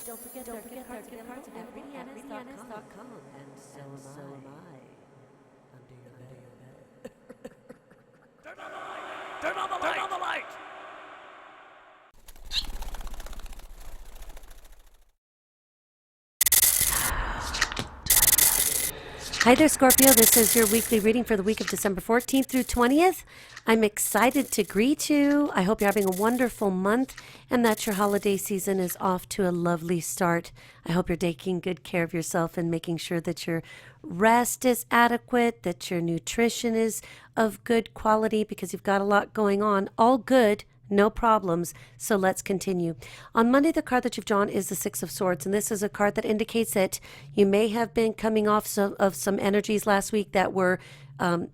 Don't forget there are gift cards at RitaYanez.com, and so am I. Under your bed. Turn on the light! Turn on the light! Turn on the light! Hi there, Scorpio. This is your weekly reading for the week of December 14th through 20th. I'm excited to greet you. I hope you're having a wonderful month and that your holiday season is off to a lovely start. I hope you're taking good care of yourself and making sure that your rest is adequate, that your nutrition is of good quality because you've got a lot going on. All good. No problems. So let's continue. On Monday, the card that you've drawn is the Six of Swords, and this is a card that indicates that you may have been coming off some energies last week that were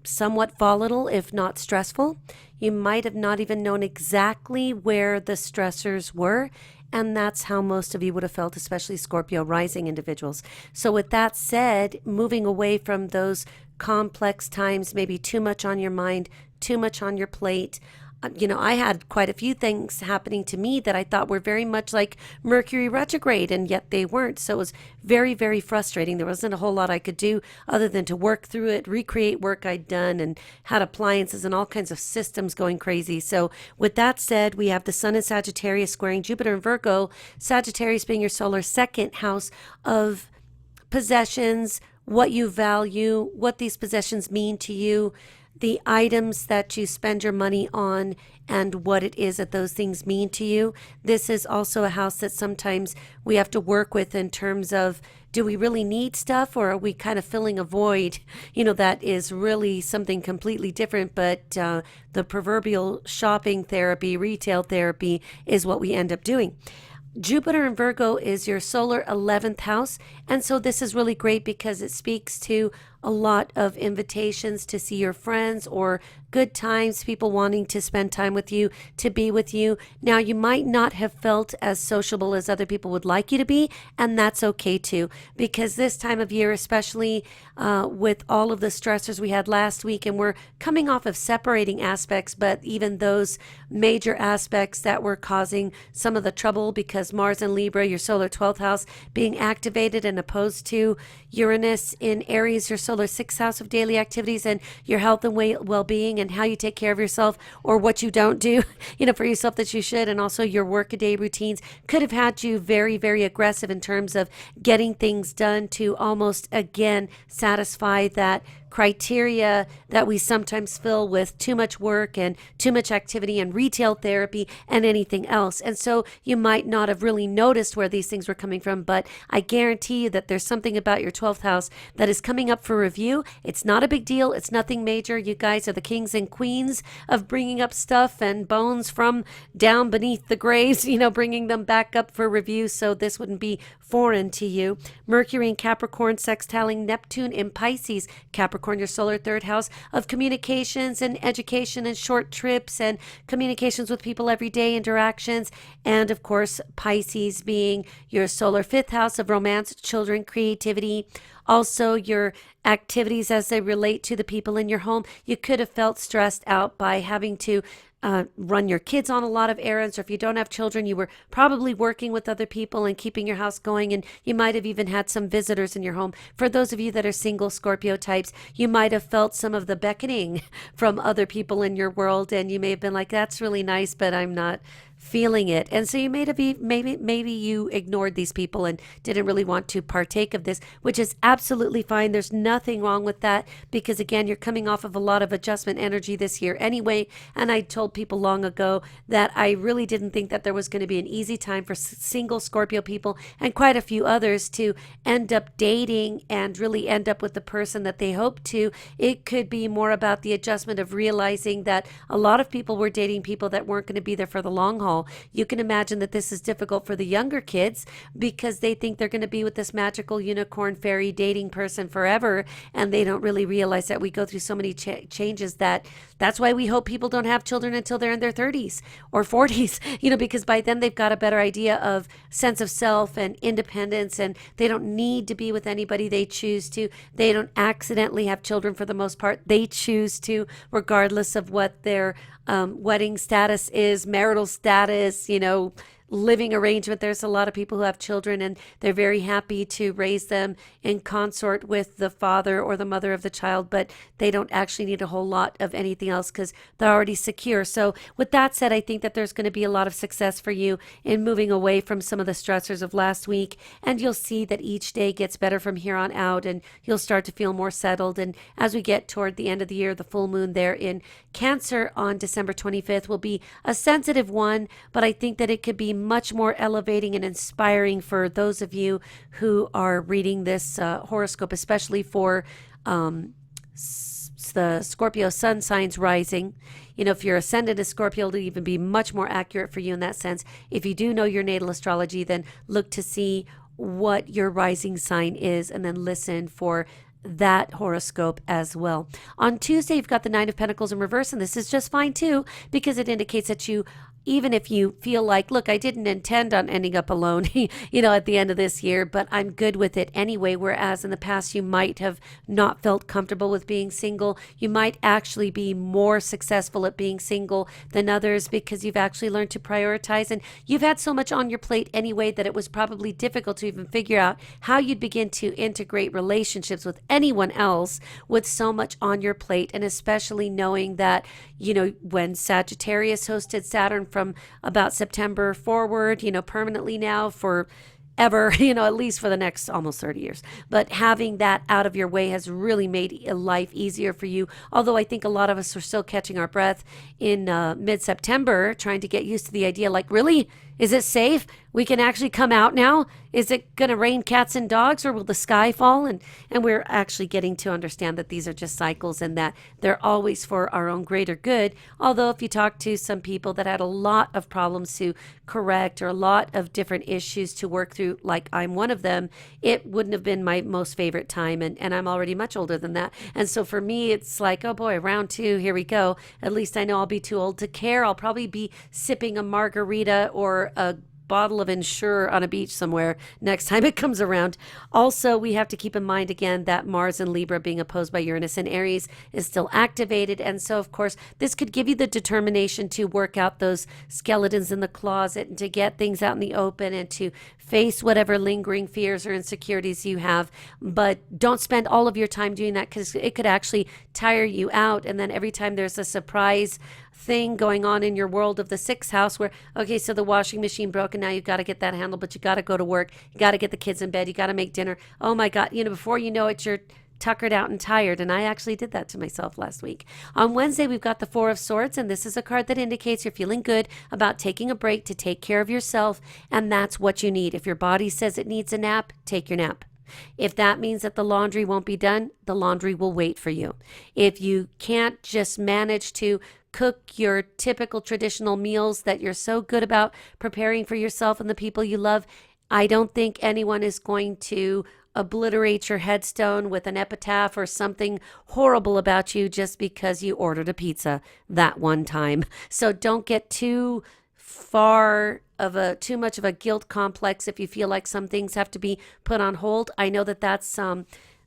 somewhat volatile, if not stressful. You might have not even known exactly where the stressors were, and that's how most of you would have felt, especially Scorpio rising individuals. So with that said, moving away from those complex times, maybe too much on your mind, too much on your plate. I had quite a few things happening to me that I thought were very much like Mercury retrograde, and yet they weren't. So it was very, very frustrating. There wasn't a whole lot I could do other than to work through it, recreate work I'd done, and had appliances and all kinds of systems going crazy. So with that said, we have the Sun in Sagittarius squaring Jupiter in Virgo, Sagittarius being your solar second house of possessions, what you value, what these possessions mean to you, the items that you spend your money on, and what it is that those things mean to you. This is also a house that sometimes we have to work with in terms of, do we really need stuff, or are we kind of filling a void? That is really something completely different, but the proverbial shopping therapy, retail therapy is what we end up doing. Jupiter in Virgo is your solar 11th house, and so this is really great because it speaks to a lot of invitations to see your friends or good times, people wanting to spend time with you, to be with you. Now, you might not have felt as sociable as other people would like you to be, and that's okay too, because this time of year, especially with all of the stressors we had last week, and we're coming off of separating aspects, but even those major aspects that were causing some of the trouble because Mars in Libra, your solar 12th house, being activated and opposed to Uranus in Aries, your solar 6th house of daily activities and your health and well-being and how you take care of yourself, or what you don't do, for yourself that you should, and also your workaday routines could have had you very, very aggressive in terms of getting things done to almost, again, satisfy that criteria that we sometimes fill with too much work and too much activity and retail therapy and anything else. And so you might not have really noticed where these things were coming from, but I guarantee you that there's something about your 12th house that is coming up for review. It's not a big deal. It's nothing major. You guys are the kings and queens of bringing up stuff and bones from down beneath the graves, bringing them back up for review. So this wouldn't be foreign to you. Mercury in Capricorn sextiling Neptune in Pisces. Capricorn, your solar third house of communications and education and short trips and communications with people, everyday interactions. And of course, Pisces being your solar fifth house of romance, children, creativity. Also, your activities as they relate to the people in your home. You could have felt stressed out by having to run your kids on a lot of errands, or if you don't have children, you were probably working with other people and keeping your house going, and you might have even had some visitors in your home. For those of you that are single Scorpio types, you might have felt some of the beckoning from other people in your world, and you may have been like, that's really nice, but I'm not feeling it. And so you maybe you ignored these people and didn't really want to partake of this, which is absolutely fine. There's nothing wrong with that, because again, you're coming off of a lot of adjustment energy this year anyway. And I told people long ago that I really didn't think that there was going to be an easy time for single Scorpio people and quite a few others to end up dating and really end up with the person that they hope to. It could be more about the adjustment of realizing that a lot of people were dating people that weren't going to be there for the long haul. You can imagine that this is difficult for the younger kids because they think they're going to be with this magical unicorn fairy dating person forever, and they don't really realize that we go through so many changes that's why we hope people don't have children until they're in their 30s or 40s, because by then they've got a better idea of sense of self and independence, and they don't need to be with anybody they choose to. They don't accidentally have children for the most part. They choose to, regardless of what their wedding status is, marital status, living arrangement. There's a lot of people who have children and they're very happy to raise them in consort with the father or the mother of the child, but they don't actually need a whole lot of anything else because they're already secure. So with that said, I think that there's going to be a lot of success for you in moving away from some of the stressors of last week, and you'll see that each day gets better from here on out, and you'll start to feel more settled. And as we get toward the end of the year, the full moon there in Cancer on December 25th will be a sensitive one, but I think that it could be much more elevating and inspiring for those of you who are reading this horoscope, especially for the Scorpio sun signs rising. You know, if you're ascendant as Scorpio, it'll even be much more accurate for you in that sense. If you do know your natal astrology, then look to see what your rising sign is and then listen for that horoscope as well. On Tuesday, you've got the Nine of Pentacles in reverse, and this is just fine too, because it indicates that you, even if you feel like, look, I didn't intend on ending up alone, at the end of this year, but I'm good with it anyway. Whereas in the past, you might have not felt comfortable with being single. You might actually be more successful at being single than others because you've actually learned to prioritize, and you've had so much on your plate anyway that it was probably difficult to even figure out how you'd begin to integrate relationships with anyone else with so much on your plate. And especially knowing that, when Sagittarius hosted Saturn from about September forward, permanently now for ever, at least for the next almost 30 years. But having that out of your way has really made life easier for you. Although I think a lot of us are still catching our breath in mid-September, trying to get used to the idea, like, really? Is it safe? We can actually come out now? Is it going to rain cats and dogs, or will the sky fall? And we're actually getting to understand that these are just cycles and that they're always for our own greater good. Although if you talk to some people that had a lot of problems to correct or a lot of different issues to work through, like I'm one of them, it wouldn't have been my most favorite time. And I'm already much older than that. And so for me, it's like, oh boy, round two, here we go. At least I know I'll be too old to care. I'll probably be sipping a margarita or a bottle of Ensure on a beach somewhere next time it comes around. Also, we have to keep in mind again that Mars and Libra being opposed by Uranus and Aries is still activated. And so, of course, this could give you the determination to work out those skeletons in the closet and to get things out in the open and to face whatever lingering fears or insecurities you have. But don't spend all of your time doing that because it could actually tire you out. And then every time there's a surprise thing going on in your world of the sixth house where, okay, so the washing machine broke and now you've got to get that handled, but you got to go to work, you got to get the kids in bed, you got to make dinner. Oh my God, before you know it, you're tuckered out and tired. And I actually did that to myself last week. On Wednesday, we've got the Four of Swords, and this is a card that indicates you're feeling good about taking a break to take care of yourself, and that's what you need. If your body says it needs a nap, take your nap. If that means that the laundry won't be done, the laundry will wait for you. If you can't just manage to cook your typical traditional meals that you're so good about preparing for yourself and the people you love, I don't think anyone is going to obliterate your headstone with an epitaph or something horrible about you just because you ordered a pizza that one time. So don't get too much of a guilt complex if you feel like some things have to be put on hold. I know that that's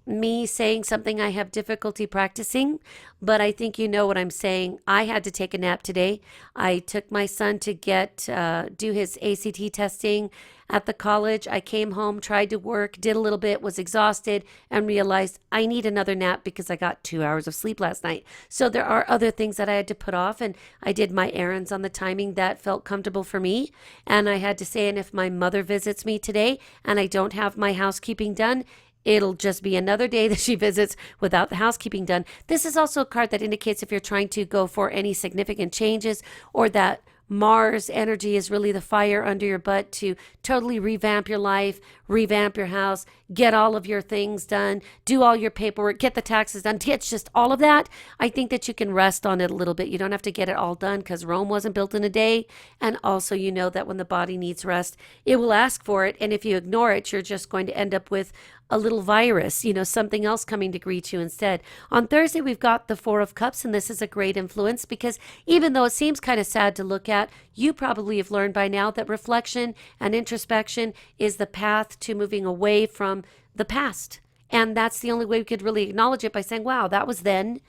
me saying something I have difficulty practicing, but I think you know what I'm saying. I had to take a nap today. I took my son to do his ACT testing at the college. I came home, tried to work, did a little bit, was exhausted, and realized I need another nap because I got 2 hours of sleep last night. So there are other things that I had to put off, and I did my errands on the timing that felt comfortable for me. And I had to say, and if my mother visits me today and I don't have my housekeeping done, it'll just be another day that she visits without the housekeeping done. This is also a card that indicates if you're trying to go for any significant changes, or that Mars energy is really the fire under your butt to totally revamp your life, revamp your house, get all of your things done, do all your paperwork, get the taxes done, get just all of that. I think that you can rest on it a little bit. You don't have to get it all done because Rome wasn't built in a day. And also, you know that when the body needs rest, it will ask for it. And if you ignore it, you're just going to end up with a little virus, something else coming to greet you instead. On Thursday, we've got the Four of Cups, and this is a great influence because even though it seems kind of sad to look at, you probably have learned by now that reflection and introspection is the path to moving away from the past. And that's the only way we could really acknowledge it, by saying, wow, that was then.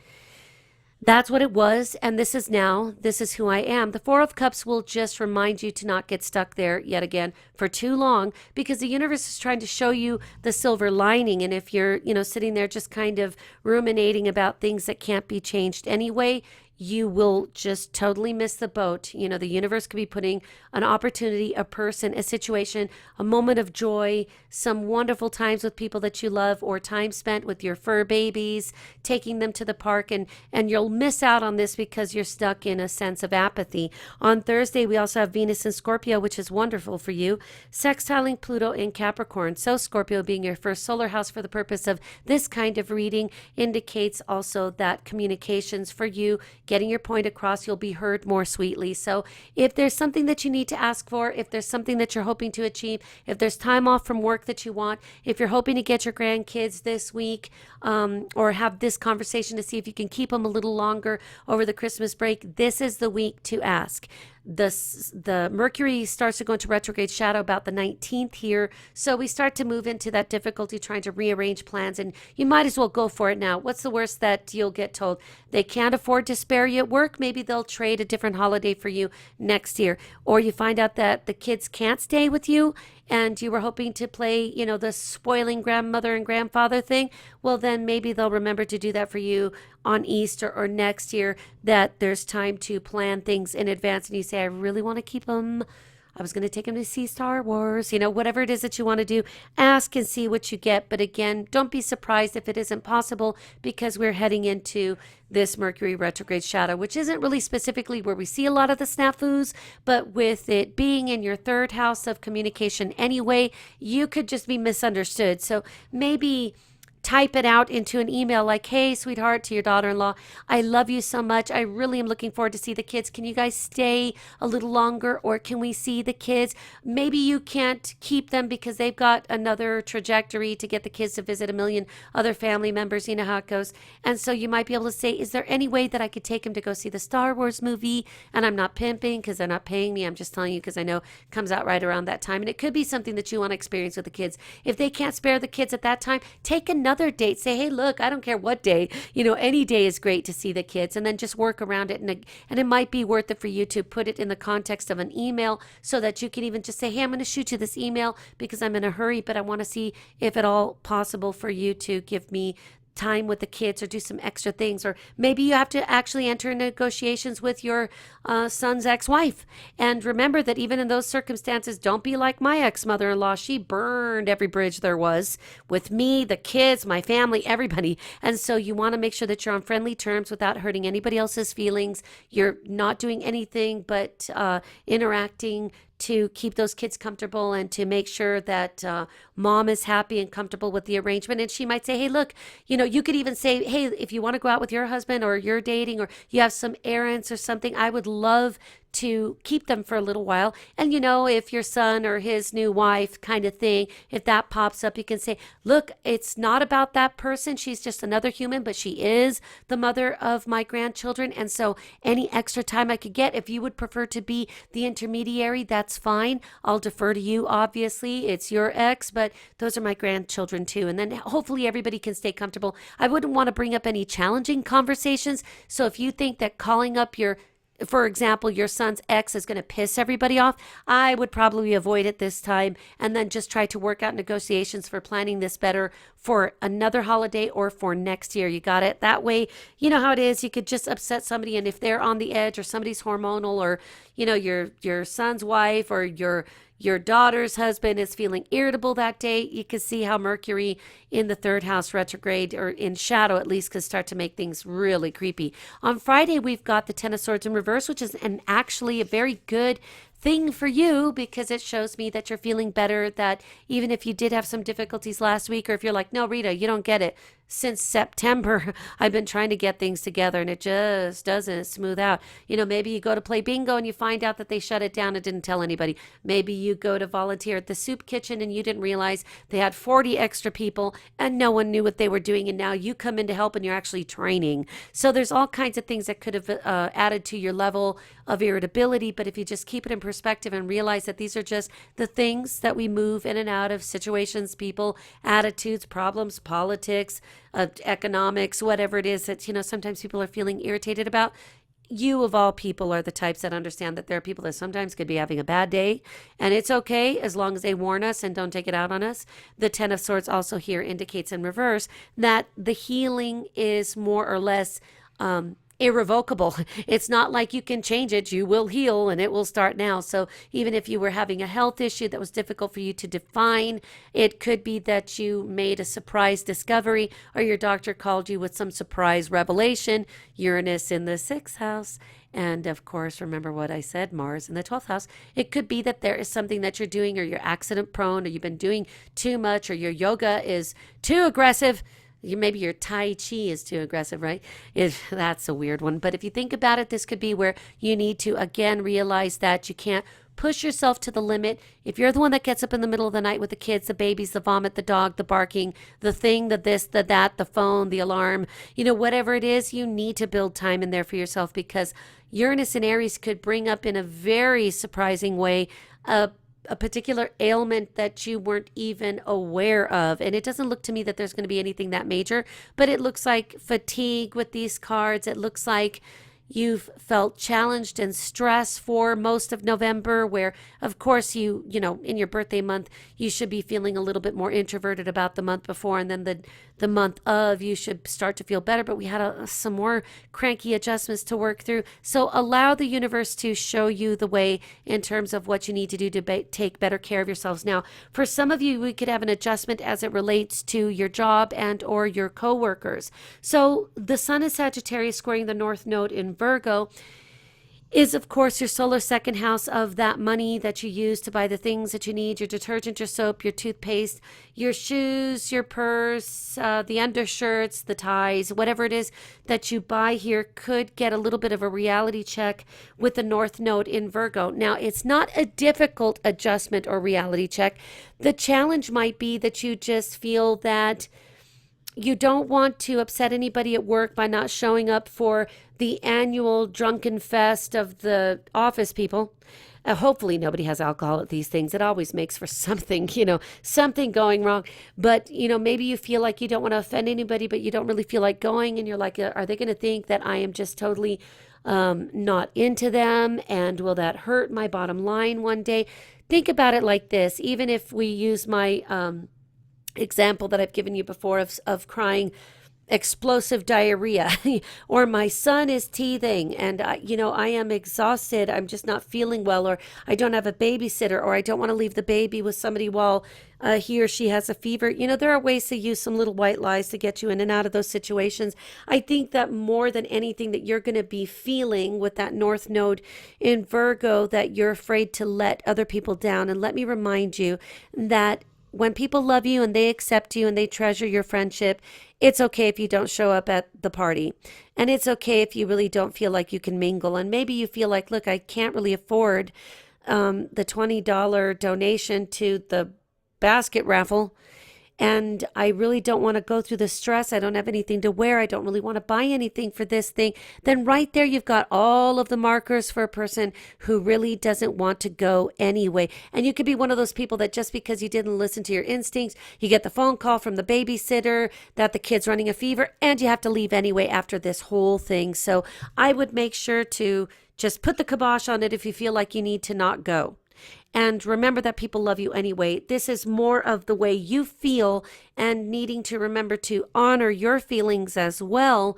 That's what it was, and this is now. This is who I am. The Four of Cups will just remind you to not get stuck there yet again for too long, because the universe is trying to show you the silver lining. And if you're, sitting there just kind of ruminating about things that can't be changed anyway, you will just totally miss the boat. The universe could be putting an opportunity, a person, a situation, a moment of joy, some wonderful times with people that you love, or time spent with your fur babies, taking them to the park, and you'll miss out on this because you're stuck in a sense of apathy. On Thursday, we also have Venus in Scorpio, which is wonderful for you, sextiling Pluto in Capricorn. So Scorpio being your first solar house for the purpose of this kind of reading indicates also that communications for you, getting your point across, you'll be heard more sweetly. So if there's something that you need to ask for, if there's something that you're hoping to achieve, if there's time off from work that you want, if you're hoping to get your grandkids this week, or have this conversation to see if you can keep them a little longer over the Christmas break, this is the week to ask. The Mercury starts to go into retrograde shadow about the 19th here. So we start to move into that difficulty trying to rearrange plans, and you might as well go for it now. What's the worst that you'll get told? They can't afford to spare you at work. Maybe they'll trade a different holiday for you next year. Or you find out that the kids can't stay with you and you were hoping to play, the spoiling grandmother and grandfather thing. Well, then maybe they'll remember to do that for you on Easter or next year, that there's time to plan things in advance. And you say, I really want to keep them. I was going to take them to see Star Wars, whatever it is that you want to do, ask and see what you get. But again, don't be surprised if it isn't possible, because we're heading into this Mercury retrograde shadow, which isn't really specifically where we see a lot of the snafus, but with it being in your third house of communication anyway, you could just be misunderstood. So maybe type it out into an email like, hey, sweetheart, to your daughter-in-law, I love you so much. I really am looking forward to see the kids. Can you guys stay a little longer, or can we see the kids? Maybe you can't keep them because they've got another trajectory to get the kids to visit a million other family members. You know how it goes. And so you might be able to say, is there any way that I could take them to go see the Star Wars movie? And I'm not pimping because they're not paying me. I'm just telling you because I know it comes out right around that time. And it could be something that you want to experience with the kids. If they can't spare the kids at that time, take another date. Say, hey, look, I don't care what day, any day is great to see the kids, and then just work around it. And it might be worth it for you to put it in the context of an email, so that you can even just say, hey, I'm going to shoot you this email because I'm in a hurry, but I want to see if at all possible for you to give me time with the kids or do some extra things. Or maybe you have to actually enter negotiations with your son's ex-wife. And remember that even in those circumstances, don't be like my ex-mother-in-law. She burned every bridge there was with me, the kids, my family, everybody. And so you want to make sure that you're on friendly terms without hurting anybody else's feelings. You're not doing anything but interacting to keep those kids comfortable and to make sure that mom is happy and comfortable with the arrangement. And she might say, hey, look, you could even say, hey, if you want to go out with your husband, or you're dating, or you have some errands or something, I would love to keep them for a little while. And if your son or his new wife kind of thing, if that pops up, you can say, look, it's not about that person. She's just another human, but she is the mother of my grandchildren. And so any extra time I could get, if you would prefer to be the intermediary, that's fine. I'll defer to you. Obviously, it's your ex, but those are my grandchildren too. And then hopefully everybody can stay comfortable. I wouldn't want to bring up any challenging conversations. So if you think that calling up for example, your son's ex is going to piss everybody off, I would probably avoid it this time, and then just try to work out negotiations for planning this better for another holiday or for next year. You got it? That way, you know how it is. You could just upset somebody, and if they're on the edge, or somebody's hormonal, or your son's wife or your daughter's husband is feeling irritable that day, you can see how Mercury in the third house retrograde, or in shadow at least, could start to make things really creepy. On Friday, we've got the Ten of Swords in reverse, which is actually a very good thing for you, because it shows me that you're feeling better, that even if you did have some difficulties last week, or if you're like, no, Rita, you don't get it. Since September, I've been trying to get things together and it just doesn't smooth out. Maybe you go to play bingo and you find out that they shut it down and didn't tell anybody. Maybe you go to volunteer at the soup kitchen and you didn't realize they had 40 extra people and no one knew what they were doing. And now you come in to help and you're actually training. So there's all kinds of things that could have added to your level of irritability. But if you just keep it in perspective and realize that these are just the things that we move in and out of: situations, people, attitudes, problems, politics, economics, whatever it is that, sometimes people are feeling irritated about. You of all people are the types that understand that there are people that sometimes could be having a bad day, and it's okay as long as they warn us and don't take it out on us. The Ten of Swords also here indicates in reverse that the healing is more or less irrevocable. It's not like you can change it. You will heal and it will start now. So even if you were having a health issue that was difficult for you to define, it could be that you made a surprise discovery, or your doctor called you with some surprise revelation. Uranus in the 6th house. And of course, remember what I said, Mars in the 12th house. It could be that there is something that you're doing, or you're accident prone, or you've been doing too much, or your yoga is too aggressive. Maybe your Tai Chi is too aggressive, right? That's a weird one. But if you think about it, this could be where you need to, again, realize that you can't push yourself to the limit. If you're the one that gets up in the middle of the night with the kids, the babies, the vomit, the dog, the barking, the thing, the this, the that, the phone, the alarm, whatever it is, you need to build time in there for yourself, because Uranus and Aries could bring up in a very surprising way a particular ailment that you weren't even aware of. And it doesn't look to me that there's going to be anything that major, but it looks like fatigue with these cards. It looks like you've felt challenged and stressed for most of November, where, of course, in your birthday month, you should be feeling a little bit more introverted about the month before. And then the month of, you should start to feel better. But we had some more cranky adjustments to work through. So allow the universe to show you the way in terms of what you need to do to take better care of yourselves. Now, for some of you, we could have an adjustment as it relates to your job and or your coworkers. So the Sun is Sagittarius squaring the North Node in Virgo is, of course, your solar second house of that money that you use to buy the things that you need: your detergent, your soap, your toothpaste, your shoes, your purse, the undershirts, the ties, whatever it is that you buy here could get a little bit of a reality check with the North Node in Virgo. Now, it's not a difficult adjustment or reality check. The challenge might be that you just feel that you don't want to upset anybody at work by not showing up for the annual drunken fest of the office people. Hopefully nobody has alcohol at these things. It always makes for something, something going wrong. But, maybe you feel like you don't want to offend anybody, but you don't really feel like going. And you're like, are they going to think that I am just totally not into them? And will that hurt my bottom line one day? Think about it like this. Even if we use my example that I've given you before of crying explosive diarrhea, or my son is teething and I am exhausted, I'm just not feeling well, or I don't have a babysitter, or I don't want to leave the baby with somebody while he or she has a fever. There are ways to use some little white lies to get you in and out of those situations. I think that more than anything that you're going to be feeling with that North Node in Virgo, that you're afraid to let other people down. And let me remind you that when people love you and they accept you and they treasure your friendship, it's okay if you don't show up at the party. And it's okay if you really don't feel like you can mingle. And maybe you feel like, look, I can't really afford the $20 donation to the basket raffle. And I really don't want to go through the stress. I don't have anything to wear. I don't really want to buy anything for this thing. Then right there, you've got all of the markers for a person who really doesn't want to go anyway. And you could be one of those people that just because you didn't listen to your instincts, you get the phone call from the babysitter that the kid's running a fever, and you have to leave anyway after this whole thing. So I would make sure to just put the kibosh on it if you feel like you need to not go. And remember that people love you anyway. This is more of the way you feel, and needing to remember to honor your feelings as well.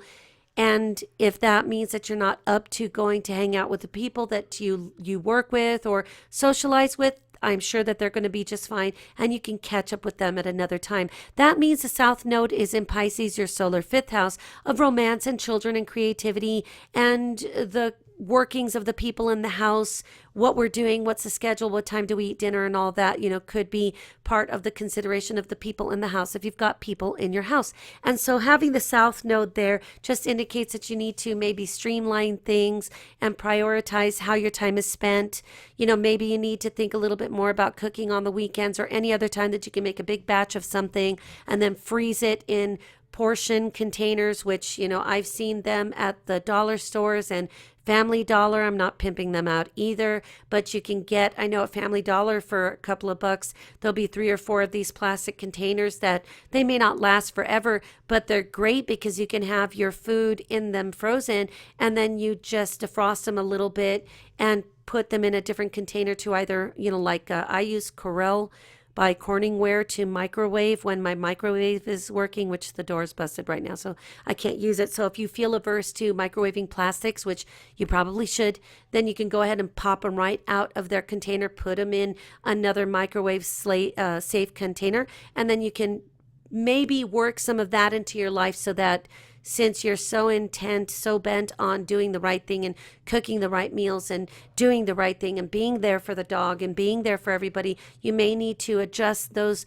And if that means that you're not up to going to hang out with the people that you work with or socialize with, I'm sure that they're going to be just fine, and you can catch up with them at another time. That means the South Node is in Pisces, your solar 5th house of romance and children and creativity and the workings of the people in the house, what we're doing, what's the schedule, what time do we eat dinner, and all that, could be part of the consideration of the people in the house if you've got people in your house. And so having the South Node there just indicates that you need to maybe streamline things and prioritize how your time is spent. Maybe you need to think a little bit more about cooking on the weekends or any other time that you can make a big batch of something and then freeze it in portion containers, which I've seen them at the dollar stores and Family Dollar, I'm not pimping them out either, but you can get, I know at Family Dollar for a couple of bucks, there'll be 3 or 4 of these plastic containers that they may not last forever, but they're great because you can have your food in them frozen, and then you just defrost them a little bit and put them in a different container to either, like I use Corel by Corningware to microwave when my microwave is working, which the door is busted right now, so I can't use it. So if you feel averse to microwaving plastics, which you probably should, then you can go ahead and pop them right out of their container, put them in another microwave safe container, and then you can maybe work some of that into your life so that since you're so intent, so bent on doing the right thing and cooking the right meals and doing the right thing and being there for the dog and being there for everybody, you may need to adjust those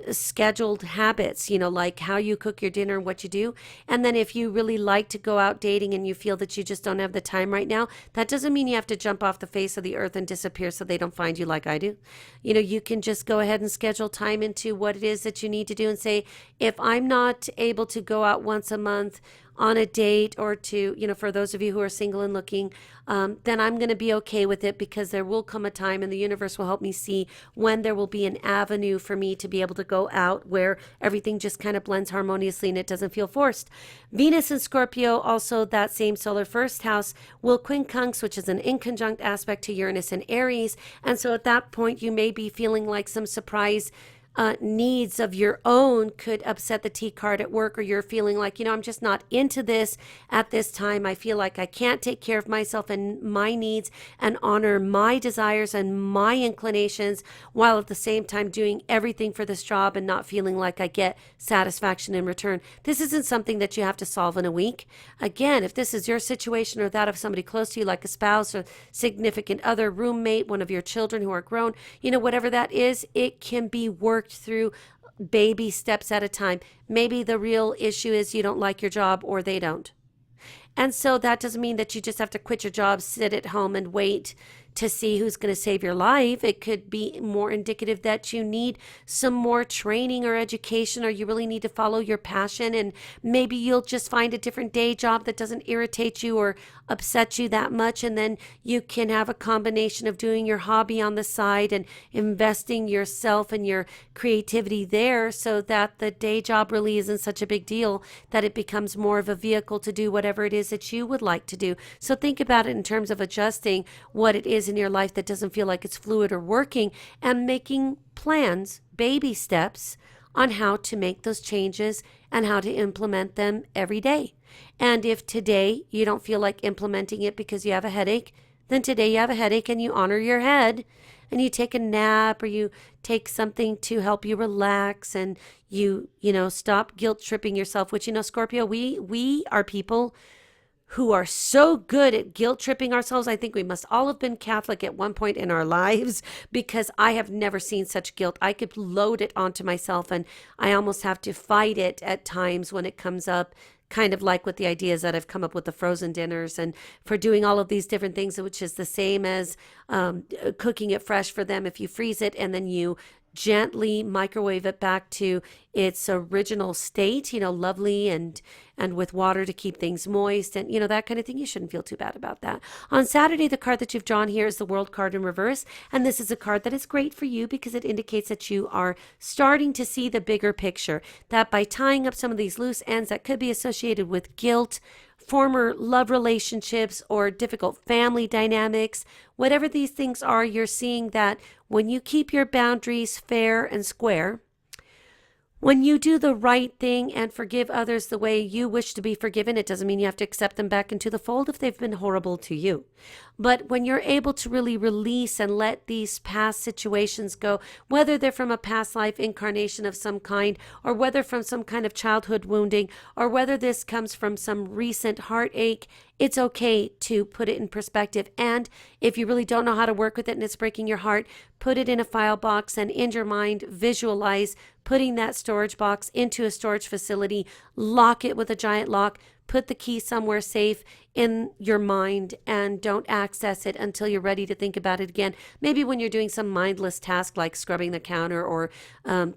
scheduled habits, like how you cook your dinner and what you do. And then if you really like to go out dating and you feel that you just don't have the time right now, that doesn't mean you have to jump off the face of the earth and disappear so they don't find you like I do. You can just go ahead and schedule time into what it is that you need to do and say, if I'm not able to go out once a month on a date or two, for those of you who are single and looking, then I'm going to be okay with it, because there will come a time and the universe will help me see when there will be an avenue for me to be able to go out where everything just kind of blends harmoniously and it doesn't feel forced. Venus and Scorpio, also that same solar first house, will quincunx, which is an inconjunct aspect to Uranus and Aries. And so at that point, you may be feeling like some surprise needs of your own could upset the T card at work, or you're feeling like, I'm just not into this at this time. I feel like I can't take care of myself and my needs and honor my desires and my inclinations while at the same time doing everything for this job and not feeling like I get satisfaction in return. This isn't something that you have to solve in a week. Again, if this is your situation or that of somebody close to you, like a spouse or significant other, roommate, one of your children who are grown, whatever that is, it can be worked through baby steps at a time. Maybe the real issue is you don't like your job or they don't. And so that doesn't mean that you just have to quit your job, sit at home and wait to see who's going to save your life. It could be more indicative that you need some more training or education, or you really need to follow your passion, and maybe you'll just find a different day job that doesn't irritate you or upset you that much, and then you can have a combination of doing your hobby on the side and investing yourself and your creativity there, so that the day job really isn't such a big deal, that it becomes more of a vehicle to do whatever it is that you would like to do. So think about it in terms of adjusting what it is in your life that doesn't feel like it's fluid or working, and making plans, baby steps on how to make those changes and how to implement them every day. And if today you don't feel like implementing it because you have a headache, then today you have a headache and you honor your head and you take a nap, or you take something to help you relax, and you stop guilt tripping yourself, which, Scorpio, we are people who are so good at guilt tripping ourselves. I think we must all have been Catholic at one point in our lives, because I have never seen such guilt. I could load it onto myself, and I almost have to fight it at times when it comes up, kind of like with the ideas that I've come up with the frozen dinners and for doing all of these different things, which is the same as cooking it fresh for them. If you freeze it and then you gently microwave it back to its original state, lovely and with water to keep things moist and, that kind of thing. You shouldn't feel too bad about that. On Saturday, the card that you've drawn here is the World card in reverse. And this is a card that is great for you because it indicates that you are starting to see the bigger picture, that by tying up some of these loose ends that could be associated with guilt, former love relationships, or difficult family dynamics, whatever these things are, you're seeing that when you keep your boundaries fair and square, when you do the right thing and forgive others the way you wish to be forgiven, it doesn't mean you have to accept them back into the fold if they've been horrible to you. But when you're able to really release and let these past situations go, whether they're from a past life incarnation of some kind, or whether from some kind of childhood wounding, or whether this comes from some recent heartache, it's okay to put it in perspective. And if you really don't know how to work with it and it's breaking your heart, put it in a file box and in your mind visualize putting that storage box into a storage facility, lock it with a giant lock, put the key somewhere safe in your mind and don't access it until you're ready to think about it again. Maybe when you're doing some mindless task like scrubbing the counter or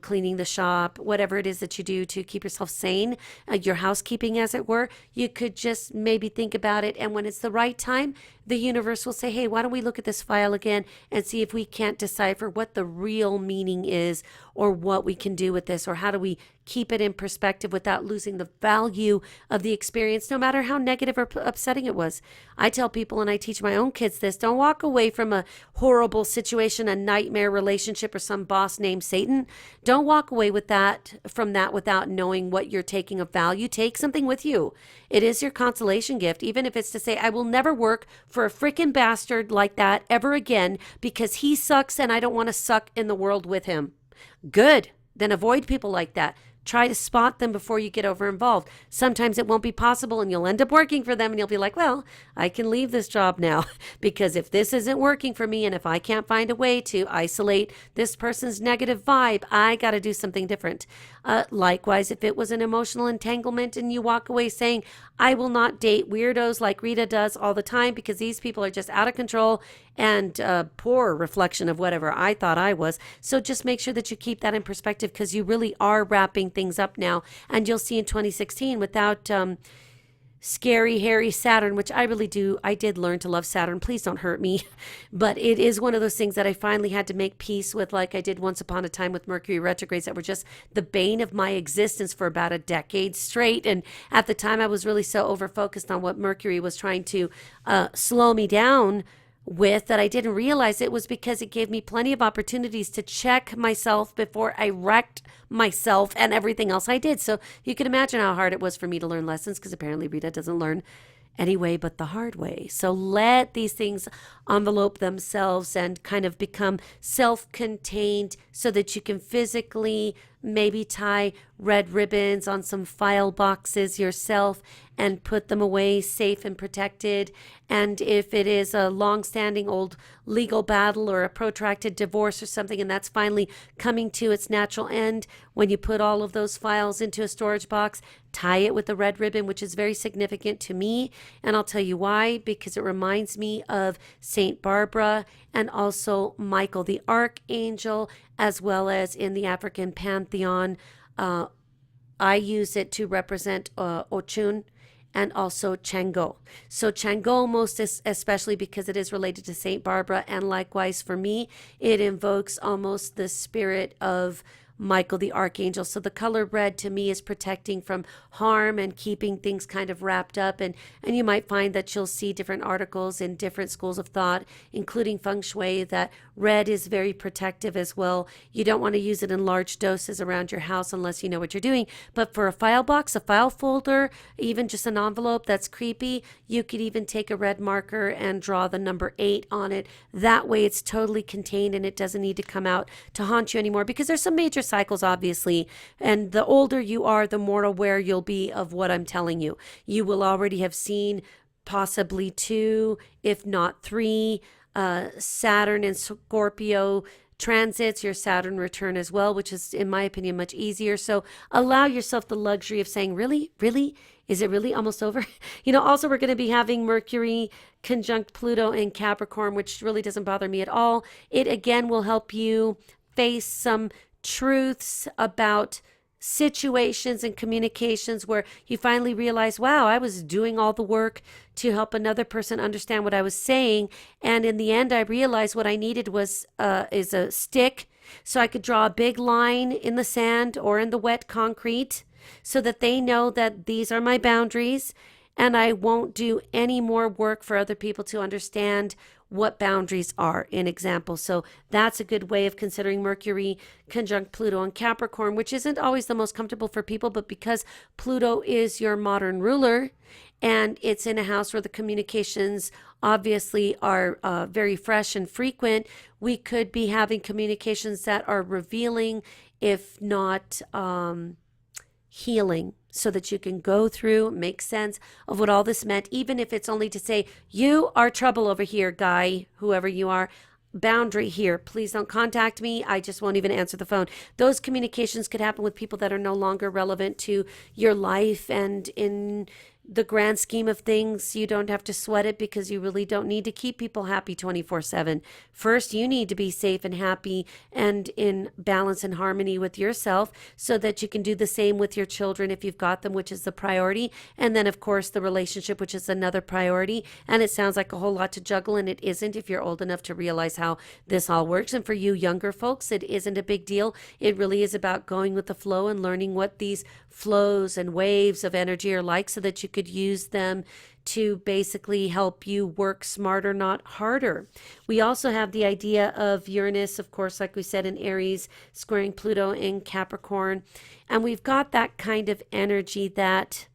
cleaning the shop, whatever it is that you do to keep yourself sane, your housekeeping as it were, you could just maybe think about it. And when it's the right time, the universe will say, hey, why don't we look at this file again and see if we can't decipher what the real meaning is, or what we can do with this, or how do we keep it in perspective without losing the value of the experience, no matter how negative or upsetting it was. I tell people, and I teach my own kids this, don't walk away from a horrible situation, a nightmare relationship, or some boss named Satan. Don't walk away with that without knowing what you're taking of value. Take something with you. It is your consolation gift, even if it's to say, I will never work for a freaking bastard like that ever again because he sucks and I don't want to suck in the world with him. Good. Then avoid people like that. Try to spot them before you get over involved. Sometimes it won't be possible and you'll end up working for them and you'll be like, well, I can leave this job now because if this isn't working for me and if I can't find a way to isolate this person's negative vibe, I got to do something different. Likewise, if it was an emotional entanglement and you walk away saying, I will not date weirdos like Rita does all the time because these people are just out of control and poor reflection of whatever I thought I was. So just make sure that you keep that in perspective because you really are wrapping things up now. And you'll see in 2016 without scary, hairy Saturn, which I really do. I did learn to love Saturn. Please don't hurt me. But it is one of those things that I finally had to make peace with, like I did once upon a time with Mercury retrogrades that were just the bane of my existence for about a decade straight. And at the time, I was really so over-focused on what Mercury was trying to slow me down with that I didn't realize it was because it gave me plenty of opportunities to check myself before I wrecked myself and everything else I did. So you can imagine how hard it was for me to learn lessons because apparently Rita doesn't learn anyway but the hard way. So let these things envelope themselves and kind of become self-contained so that you can physically maybe tie red ribbons on some file boxes yourself and put them away safe and protected. And if it is a long-standing old legal battle or a protracted divorce or something, and that's finally coming to its natural end, when you put all of those files into a storage box, tie it with a red ribbon, which is very significant to me. And I'll tell you why, because it reminds me of Saint Barbara and also Michael the Archangel, as well as in the African pantheon. I use it to represent Ochun and also Chango. So Chango most especially because it is related to Saint Barbara, and likewise for me, it invokes almost the spirit of Michael the Archangel. So the color red to me is protecting from harm and keeping things kind of wrapped up. And you might find that you'll see different articles in different schools of thought, including feng shui, that red is very protective as well. You don't want to use it in large doses around your house unless you know what you're doing. But for a file box, a file folder, even just an envelope that's creepy, you could even take a red marker and draw the number 8 on it. That way it's totally contained and it doesn't need to come out to haunt you anymore, because there's some major cycles, obviously, and the older you are, the more aware you'll be of what I'm telling you. You will already have seen possibly 2, if not 3, Saturn and Scorpio transits, your Saturn return as well, which is, in my opinion, much easier. So allow yourself the luxury of saying, really? Is it really almost over? Also we're going to be having Mercury conjunct Pluto in Capricorn, which really doesn't bother me at all. It again will help you face some truths about situations and communications where you finally realize, wow, I was doing all the work to help another person understand what I was saying, and in the end I realized what I needed was is a stick so I could draw a big line in the sand or in the wet concrete so that they know that these are my boundaries, and I won't do any more work for other people to understand what boundaries are, in example. So that's a good way of considering Mercury conjunct Pluto and Capricorn, which isn't always the most comfortable for people, but because Pluto is your modern ruler and it's in a house where the communications obviously are very fresh and frequent, we could be having communications that are revealing, if not healing, so that you can go through, make sense of what all this meant, even if it's only to say, you are trouble over here, guy, whoever you are, boundary here. Please don't contact me. I just won't even answer the phone. Those communications could happen with people that are no longer relevant to your life and in the grand scheme of things, you don't have to sweat it because you really don't need to keep people happy 24/7. First, you need to be safe and happy and in balance and harmony with yourself so that you can do the same with your children if you've got them, which is the priority. And then, of course, the relationship, which is another priority. And it sounds like a whole lot to juggle, and it isn't if you're old enough to realize how this all works. And for you younger folks, it isn't a big deal. It really is about going with the flow and learning what these flows and waves of energy are like so that you could use them to basically help you work smarter, not harder. We also have the idea of Uranus, of course, like we said, in Aries, squaring Pluto in Capricorn. And we've got that kind of energy that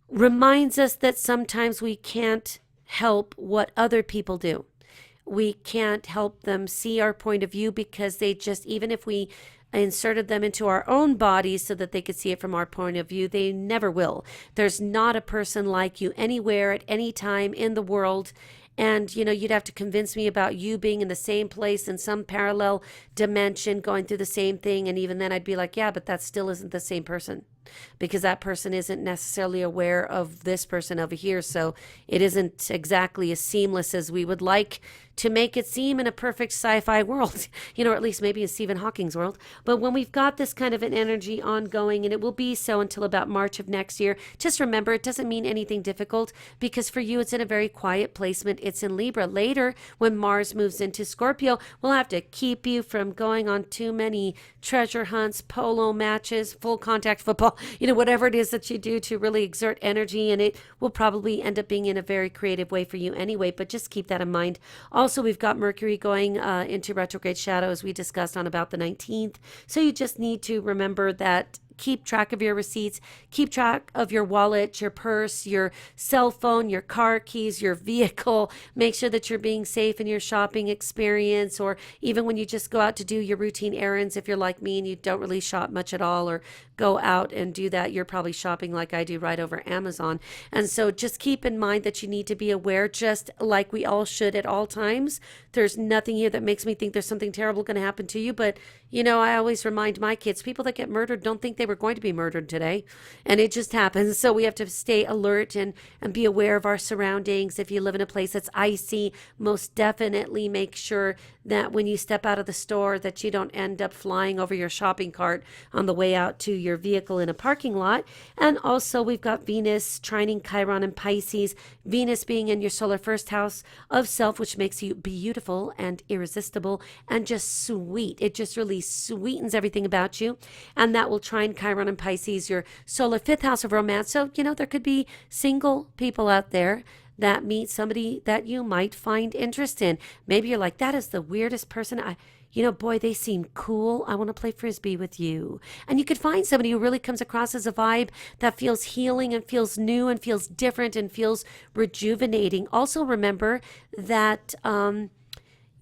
reminds us that sometimes we can't help what other people do. We can't help them see our point of view because they just, even if we inserted them into our own bodies so that they could see it from our point of view, they never will. There's not a person like you anywhere at any time in the world. And, you'd have to convince me about you being in the same place in some parallel dimension, going through the same thing. And even then I'd be like, yeah, but that still isn't the same person, because that person isn't necessarily aware of this person over here. So it isn't exactly as seamless as we would like to make it seem in a perfect sci-fi world, or at least maybe in Stephen Hawking's world. But when we've got this kind of an energy ongoing, and it will be so until about March of next year, just remember, it doesn't mean anything difficult, because for you, it's in a very quiet placement. It's in Libra. Later, when Mars moves into Scorpio, we'll have to keep you from going on too many treasure hunts, polo matches, full contact football, whatever it is that you do to really exert energy. And it will probably end up being in a very creative way for you anyway, but just keep that in mind. Also, we've got Mercury going into retrograde shadow, as we discussed, on about the 19th. So you just need to remember that. Keep track of your receipts, keep track of your wallet, your purse, your cell phone, your car keys, your vehicle. Make sure that you're being safe in your shopping experience, or even when you just go out to do your routine errands. If you're like me and you don't really shop much at all or go out and do that, you're probably shopping like I do right over Amazon. And so just keep in mind that you need to be aware, just like we all should at all times. There's nothing here that makes me think there's something terrible going to happen to you. But, I always remind my kids, people that get murdered don't think they were going to be murdered today. And it just happens. So we have to stay alert and be aware of our surroundings. If you live in a place that's icy, most definitely make sure that when you step out of the store that you don't end up flying over your shopping cart on the way out to your vehicle in a parking lot. And also we've got Venus trining Chiron and Pisces, Venus being in your solar first house of self, which makes you beautiful and irresistible and just sweet. It just really sweetens everything about you. And that will trine Chiron and Pisces, your solar fifth house of romance. So, there could be single people out there that meet somebody that you might find interest in. Maybe you're like, that is the weirdest person. Boy, they seem cool. I want to play Frisbee with you. And you could find somebody who really comes across as a vibe that feels healing and feels new and feels different and feels rejuvenating. Also remember that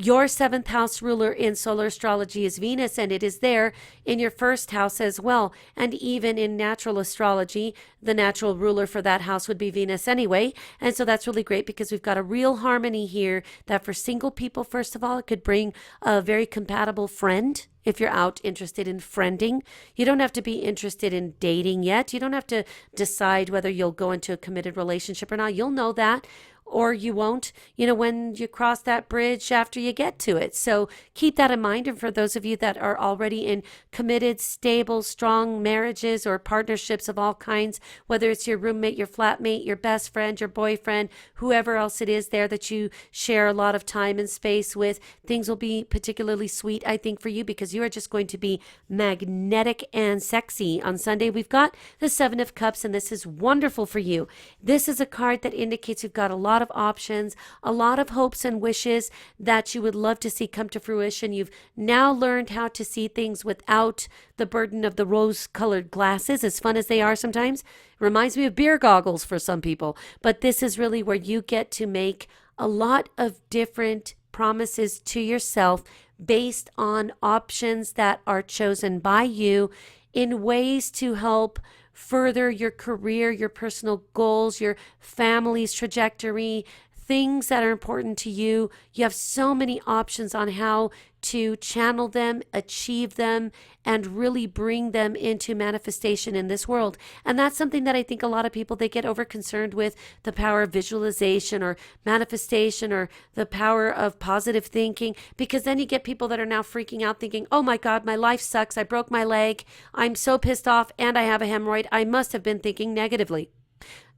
your seventh house ruler in solar astrology is Venus, and it is there in your first house as well. And even in natural astrology, the natural ruler for that house would be Venus anyway. And so that's really great because we've got a real harmony here that for single people, first of all, it could bring a very compatible friend. If you're out interested in friending, you don't have to be interested in dating yet. You don't have to decide whether you'll go into a committed relationship or not. You'll know that, or you won't, when you cross that bridge after you get to it. So keep that in mind. And for those of you that are already in committed, stable, strong marriages or partnerships of all kinds, whether it's your roommate, your flatmate, your best friend, your boyfriend, whoever else it is there that you share a lot of time and space with, things will be particularly sweet, I think, for you, because you are just going to be magnetic and sexy. On Sunday, we've got the Seven of Cups, and this is wonderful for you. This is a card that indicates you've got a lot of options, a lot of hopes and wishes that you would love to see come to fruition. You've now learned how to see things without the burden of the rose-colored glasses, as fun as they are sometimes. It reminds me of beer goggles for some people, but this is really where you get to make a lot of different promises to yourself based on options that are chosen by you in ways to help further your career, your personal goals, your family's trajectory, things that are important to you. You have so many options on how to channel them, achieve them, and really bring them into manifestation in this world. And that's something that I think a lot of people, they get over concerned with the power of visualization or manifestation or the power of positive thinking, because then you get people that are now freaking out thinking, oh my God, my life sucks. I broke my leg. I'm so pissed off and I have a hemorrhoid. I must have been thinking negatively.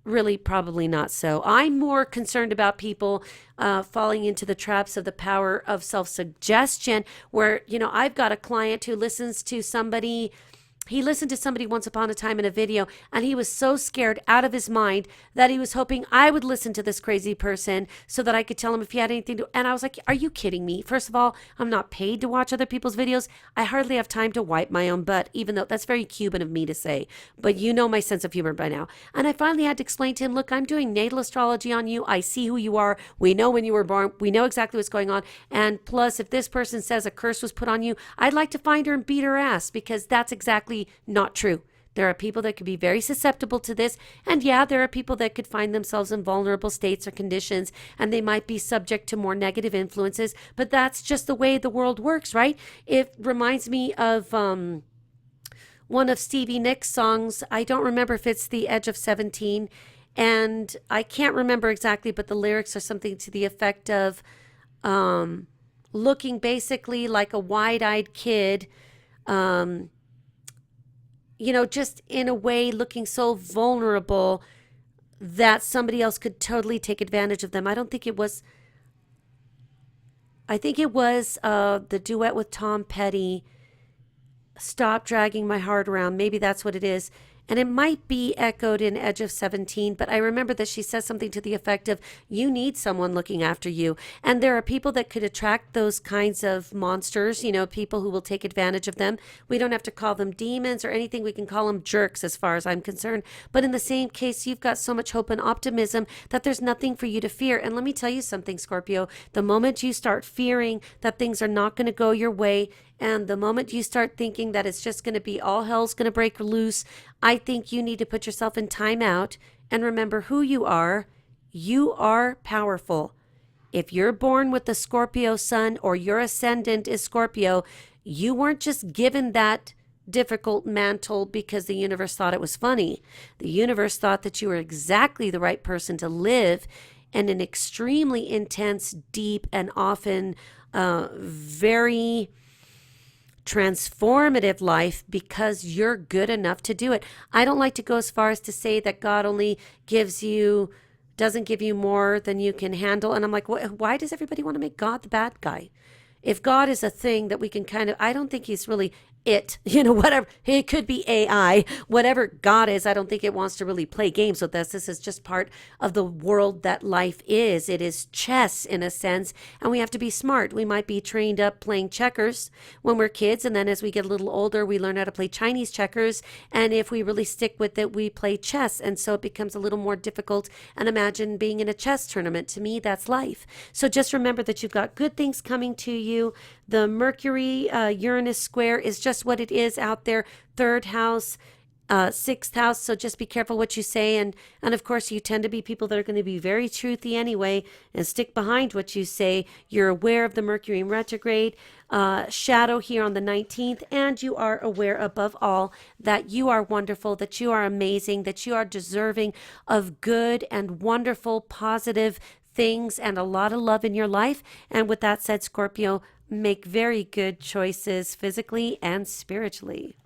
Really, probably not so. I'm more concerned about people falling into the traps of the power of self-suggestion, where, I've got a client who listens to somebody. He listened to somebody once upon a time in a video, and he was so scared out of his mind that he was hoping I would listen to this crazy person so that I could tell him if he had anything to. And I was like, are you kidding me? First of all, I'm not paid to watch other people's videos. I hardly have time to wipe my own butt, even though that's very Cuban of me to say. But you know my sense of humor by now. And I finally had to explain to him, look, I'm doing natal astrology on you. I see who you are. We know when you were born. We know exactly what's going on. And plus, if this person says a curse was put on you, I'd like to find her and beat her ass, because that's exactly not true. There are people that could be very susceptible to this. And yeah, there are people that could find themselves in vulnerable states or conditions, and they might be subject to more negative influences. But that's just the way the world works, right? It reminds me of one of Stevie Nicks' songs. I don't remember if it's The Edge of 17. And I can't remember exactly, but the lyrics are something to the effect of looking basically like a wide-eyed kid, just in a way looking so vulnerable that somebody else could totally take advantage of them. I think it was the duet with Tom Petty, Stop Dragging My Heart Around. Maybe that's what it is. And it might be echoed in Edge of 17, but I remember that she says something to the effect of, you need someone looking after you. And there are people that could attract those kinds of monsters, people who will take advantage of them. We don't have to call them demons or anything. We can call them jerks as far as I'm concerned. But in the same case, you've got so much hope and optimism that there's nothing for you to fear. And let me tell you something, Scorpio, the moment you start fearing that things are not going to go your way, and the moment you start thinking that it's just going to be all hell's going to break loose, I think you need to put yourself in timeout and remember who you are. You are powerful. If you're born with the Scorpio sun or your ascendant is Scorpio, you weren't just given that difficult mantle because the universe thought it was funny. The universe thought that you were exactly the right person to live in an extremely intense, deep, and often very transformative life, because you're good enough to do it. I don't like to go as far as to say that God only doesn't give you more than you can handle. And I'm like, why does everybody want to make God the bad guy? If God is a thing that we can I don't think he's really whatever. It could be AI, whatever God is. I don't think it wants to really play games with us. This is just part of the world that life is. It is chess in a sense, and we have to be smart. We might be trained up playing checkers when we're kids, and then as we get a little older, we learn how to play Chinese checkers, and if we really stick with it, we play chess, and so it becomes a little more difficult. And imagine being in a chess tournament. To me, that's life. So just remember that you've got good things coming to you. The Mercury Uranus square is just what it is out there. Third house, sixth house. So just be careful what you say. And of course, you tend to be people that are going to be very truthy anyway and stick behind what you say. You're aware of the Mercury in retrograde shadow here on the 19th. And you are aware above all that you are wonderful, that you are amazing, that you are deserving of good and wonderful, positive things and a lot of love in your life. And with that said, Scorpio, make very good choices physically and spiritually.